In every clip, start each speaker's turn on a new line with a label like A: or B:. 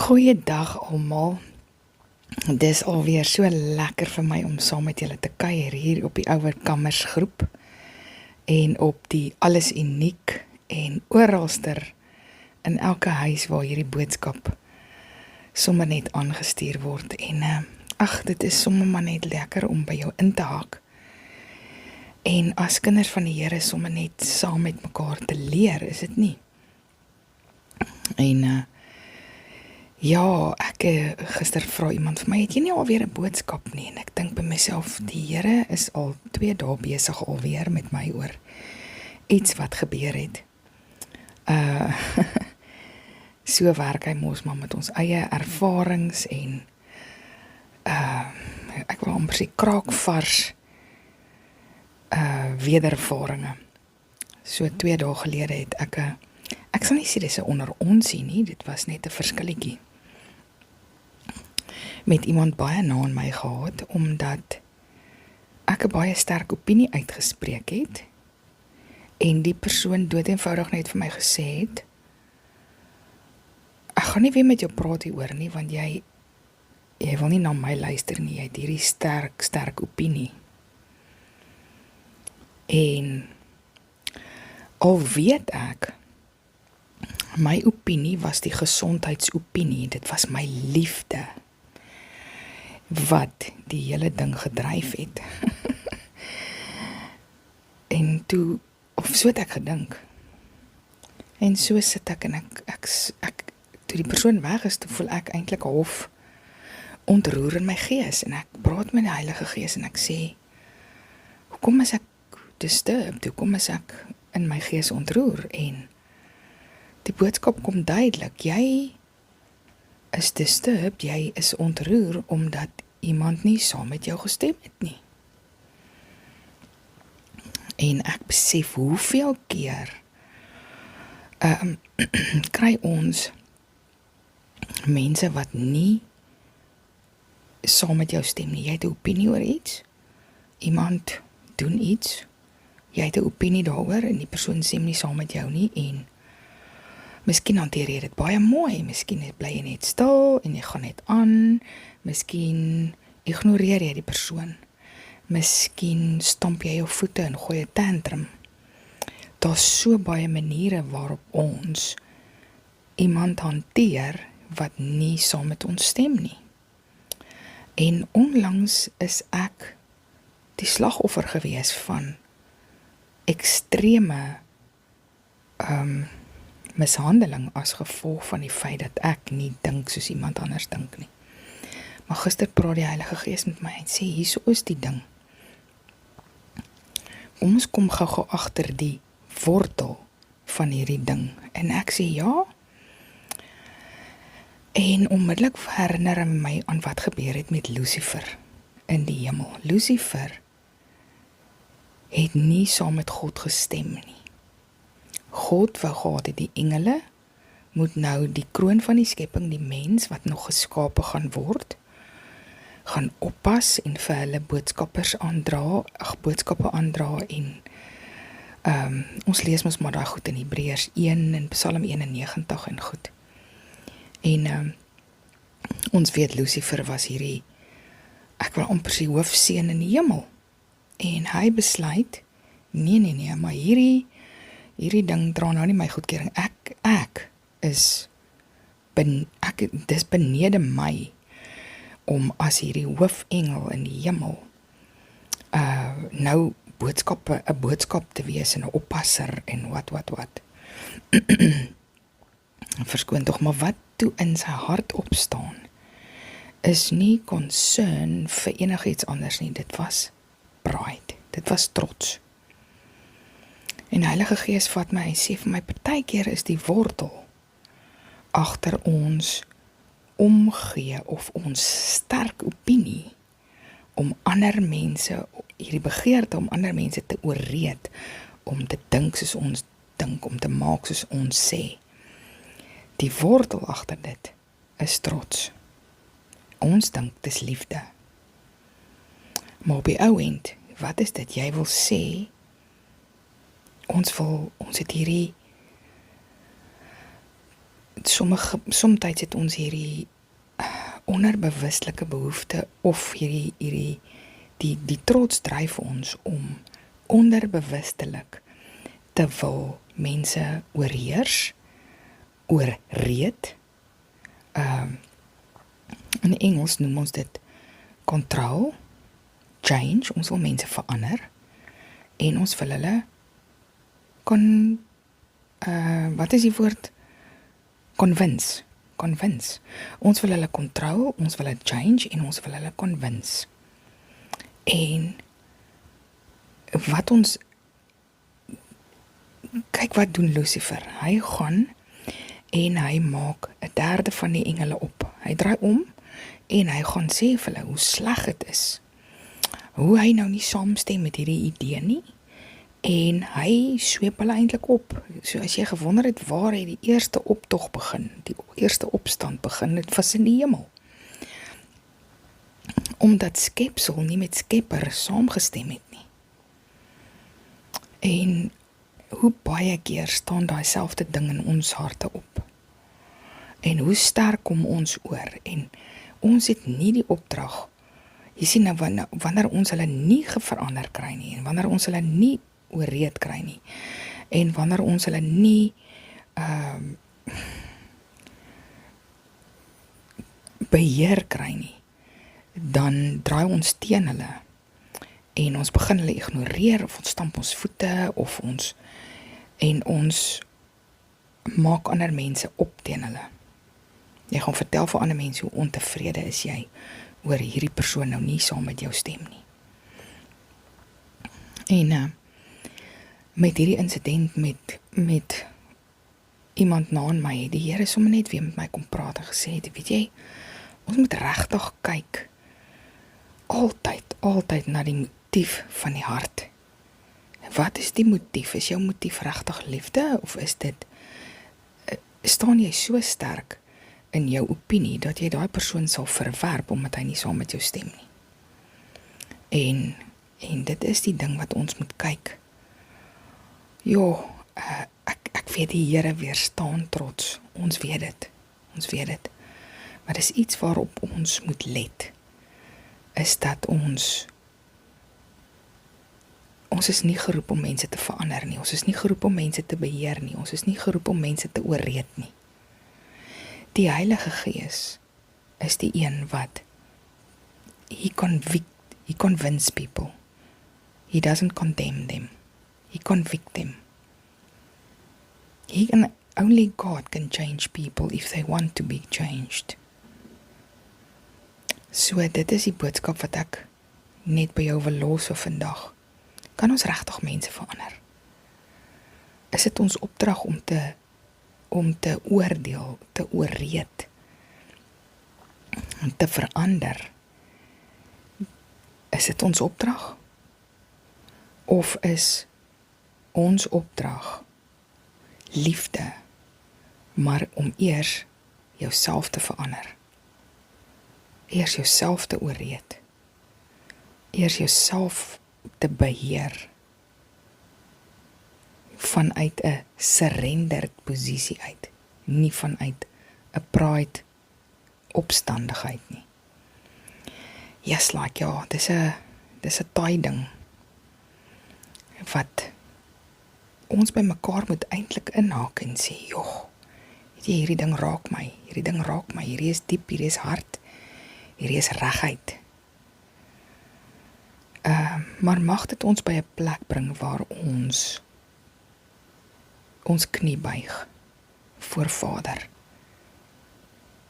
A: Goeiedag almal. Dis alweer so lekker vir my om saam met julle te kuier hier op die Ouerkamers groep en op die Alles Uniek en oralster in elke huis waar hierdie boodskap sommer net aangestuur word en dit is sommer maar net lekker om by jou in te haak. En as kinders van die Here sommer net saam met mekaar te leer, is dit nie? En ja, gister vra iemand vir my, het jy nie alweer 'n boodskap nie? En ek dink by myself, die Here is al 2 dae besig alweer met my oor iets wat gebeur het. So werk hy mos maar met ons eie ervarings en ek wil amper sê kraakvars wederervarings. So 2 dae gelede het ek sal nie sê dis 'n onder onsie nie, dit was net 'n verskilletjie met iemand baie na aan my gehad, omdat ek 'n baie sterk opinie uitgespreek het en die persoon dood eenvoudig net vir my gesê het, ek gaan nie weer met jou praat hieroor nie, want jy wil nie na my luister nie, jy het hierdie sterk opinie. En al weet ek, my opinie was die gesondheidsopinie, dit was my liefde wat die hele ding gedryf het. En toe, of so het ek gedink. En so sit ek en ek toe die persoon weg is, toe voel ek eintlik half ontroer in my gees en ek praat met die Heilige Gees en ek sê, hoekom is ek disturbed, hoekom is ek in my gees ontroer? En die boodskap kom duidelik, jy is disturbed, jy is ontroer omdat iemand nie saam met jou gestem het nie. En ek besef hoeveel keer kry ons mense wat nie saam met jou stem nie. Jy het 'n opinie oor iets, iemand doen iets, jy het 'n opinie daaroor en die persoon stem nie saam met jou nie en miskien hanteer jy dit baie mooi, miskien bly jy net stil en jy gaan net aan, miskien ignoreer jy die persoon, miskien stamp jy jou voete en gooi 'n tantrum. Daar's so baie maniere waarop ons iemand hanteer wat nie saam met ons stem nie. En onlangs is ek die slagoffer gewees van ekstreme mishandeling as gevolg van die feit dat ek nie dink soos iemand anders dink nie. Maar gister praat die Heilige Gees met my en sê, hierso is die ding. Ons kom gou agter die wortel van hierdie ding. En ek sê ja. En onmiddellik herinner my aan wat gebeur het met Lucifer in die hemel. Lucifer het nie saam met God gestem nie. God wou gehad het die engele moet nou die kroon van die skepping, die mens wat nog geskape gaan word, gaan oppas en vir hulle boodskappe aandra en ons lees mos maar daai goed in Hebreërs 1 en Psalm 91 en goed. En ons weet Lucifer was hierdie, ek wil amper sê hoofseun in die hemel. En hy besluit, nee, maar hierdie ding dra nou nie my goedkeuring. Dis benede my om as hierdie hoofengel in die hemel nou 'n boodskap te wees en 'n oppasser en wat. Verskoon tog, maar wat toe in sy hart opstaan is nie concern vir enigiets anders nie. Dit was pride, dit was trots. En die Heilige Gees vat my en sê vir my, partykeer is die wortel agter ons omgee of ons sterk opinie om ander mense, hierdie begeerte om ander mense te oorreed, om te dink soos ons dink, om te maak soos ons sê. Die wortel agter dit is trots. Ons dink dis liefde. Maar op die ou end, wat is dit? Jy wil sê, ons het hierdie Somtyds het ons hierdie onderbewuslike behoefte of die trots dryf ons om onderbewustelik te wil mense oorheers, oorreed. In Engels noem ons dit control, change, ons wil mense verander en ons wil hulle wat is die woord? Convince. Ons wil hulle control, ons wil hulle change en ons wil hulle convince. En kyk wat doen Lucifer. Hy gaan en hy maak 1/3 van die engele op. Hy draai om en hy gaan sê vir hulle hoe sleg dit is. Hoe hy nou nie saamstem met hierdie idee nie. En hy sweep hulle eintlik op. So as jy gewonder het waar hy die eerste optog begin, die eerste opstand begin, dit was in die hemel. Omdat skepsel nie met skepper saamgestem het nie. En hoe baie keer staan daai selfde ding in ons harte op. En hoe sterk kom ons oor. En ons het nie die opdrag. Jy sien nou, wanneer ons hulle nie geverander kry nie, en wanneer ons hulle nie oorreed kry nie, en wanneer ons hulle nie beheer kry nie, dan draai ons teen hulle, en ons begin hulle ignoreer, of ons stamp ons voete, of ons maak ander mense op teen hulle. Jy gaan vertel vir ander mense hoe ontevrede is jy oor hierdie persoon nou nie saam met jou stem nie. En met hierdie insident met iemand na aan my, die Here sommer net weer met my kom praat en gesê het, weet jy, ons moet regtig kyk altyd na die motief van die hart. Wat is die motief? Is jou motief regtig liefde of is dit staan jy so sterk in jou opinie dat jy daai persoon sal verwerp omdat hy nie saam met jou stem nie? En dit is die ding wat ons moet kyk. Ek weet die Here weerstaan trots. Ons weet dit. Maar dis iets waarop ons moet let. Is dat ons is nie geroep om mense te verander nie. Ons is nie geroep om mense te beheer nie. Ons is nie geroep om mense te oorreed nie. Die Heilige Gees is die een wat he convince people. He doesn't condemn them. He convict them. Only God can change people if they want to be changed. So dit is die boodskap wat ek net by jou wil los vir vandag. Kan ons regtig mense verander? Is dit ons opdrag om te oordeel, te oorreed, om te verander? Is dit ons opdrag? Of is ons opdrag liefde, maar om eers jouself te verander? Eers jouself te oorreed. Eers jouself te beheer. Vanuit 'n surrendered posisie uit. Nie vanuit 'n pride opstandigheid nie. Yes, dis 'n taai ding. Wat ons by mekaar moet eintlik inhaak en sê, weet jy, hierdie ding raak my, hierdie is diep, hierdie is hard, hierdie is reguit. Maar mag dit ons by 'n plek bring waar ons knie buig voor Vader.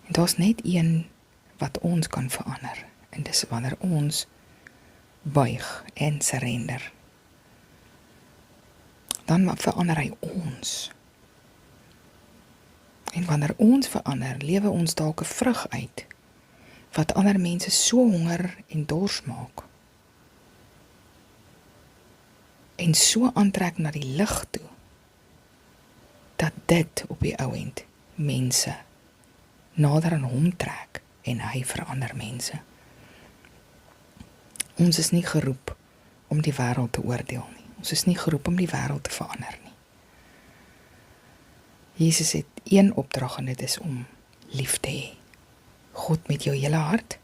A: En daar's net een wat ons kan verander, en dis wanneer ons buig en surrender. Dan verander hy ons. En wanneer ons verander, lewe ons dalk 'n vrug uit, wat ander mense so honger en dors maak. En so aantrek na die lig toe, dat dit op die ou end mense nader aan hom trek, en hy verander mense. Ons is nie geroep om die wêreld te oordeel nie. Ons is nie geroep om die wêreld te verander nie. Jesus het een opdrag en dit is om lief te hê. God met jou hele hart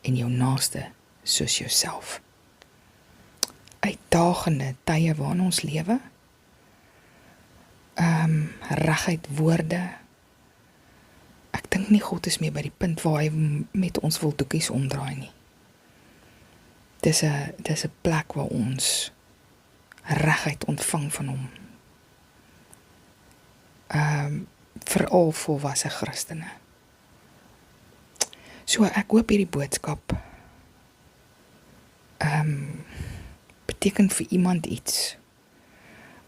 A: en jou naaste soos jouself. Uitdagende tye waarin ons lewe, reguit woorde. Ek dink nie God is meer by die punt waar hy met ons wil doekies omdraai nie. Dis 'n plek waar ons reguit ontvang van hom. Veral volwasse Christene. So ek hoop hierdie boodskap beteken vir iemand iets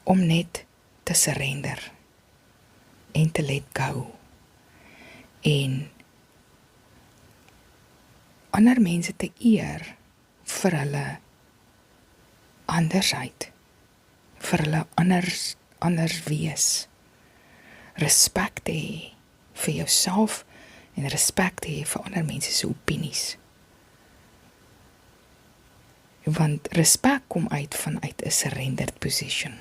A: om net te surrender en te let go en ander mense te eer vir hulle andersheid, vir hulle anders wees, respek te hê vir jouself en respek te hê vir ander mense se opinies. Want respek kom vanuit 'n surrendered position.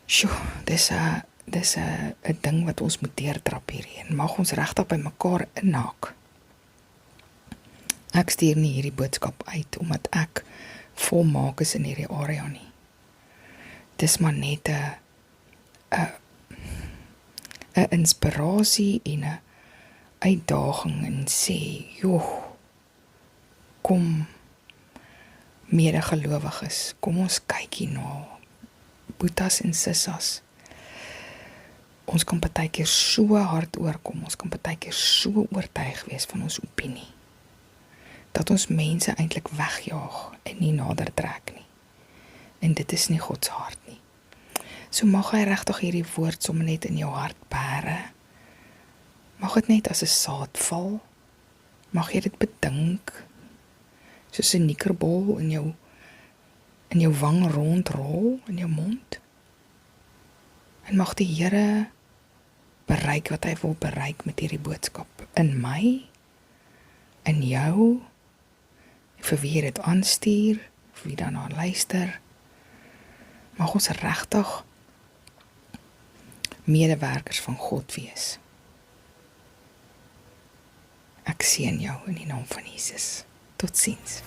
A: Sjoe, dis 'n ding wat ons moet deurtrap hierheen. Mag ons regtig by mekaar inhaak. Ek stuur nie hierdie boodskap uit omdat ek volmaak is in hierdie area nie. Dis maar net 'n inspirasie en 'n uitdaging en sê, joh, kom medegelowiges, kom ons kyk hier na boetas en sissas. Ons kan partykeer so hard oorkom, ons kan partykeer so oortuig wees van ons opinie, dat ons mense eintlik wegjaag en nie nader trek nie. En dit is nie God se hart nie. So mag hy regtig hierdie woord sommer net in jou hart bære. Mag dit net as 'n saad val. Mag jy dit bedink, soos 'n nikkerbol in jou wang rondrol in jou mond. En mag die Here bereik wat hy wil bereik met hierdie boodskap in my, in jou, vir wie dit aanstuur, vir wie daarna luister. Mag ons regtig medewerkers van God wees. Ek seën jou in die naam van Jesus. Totsiens.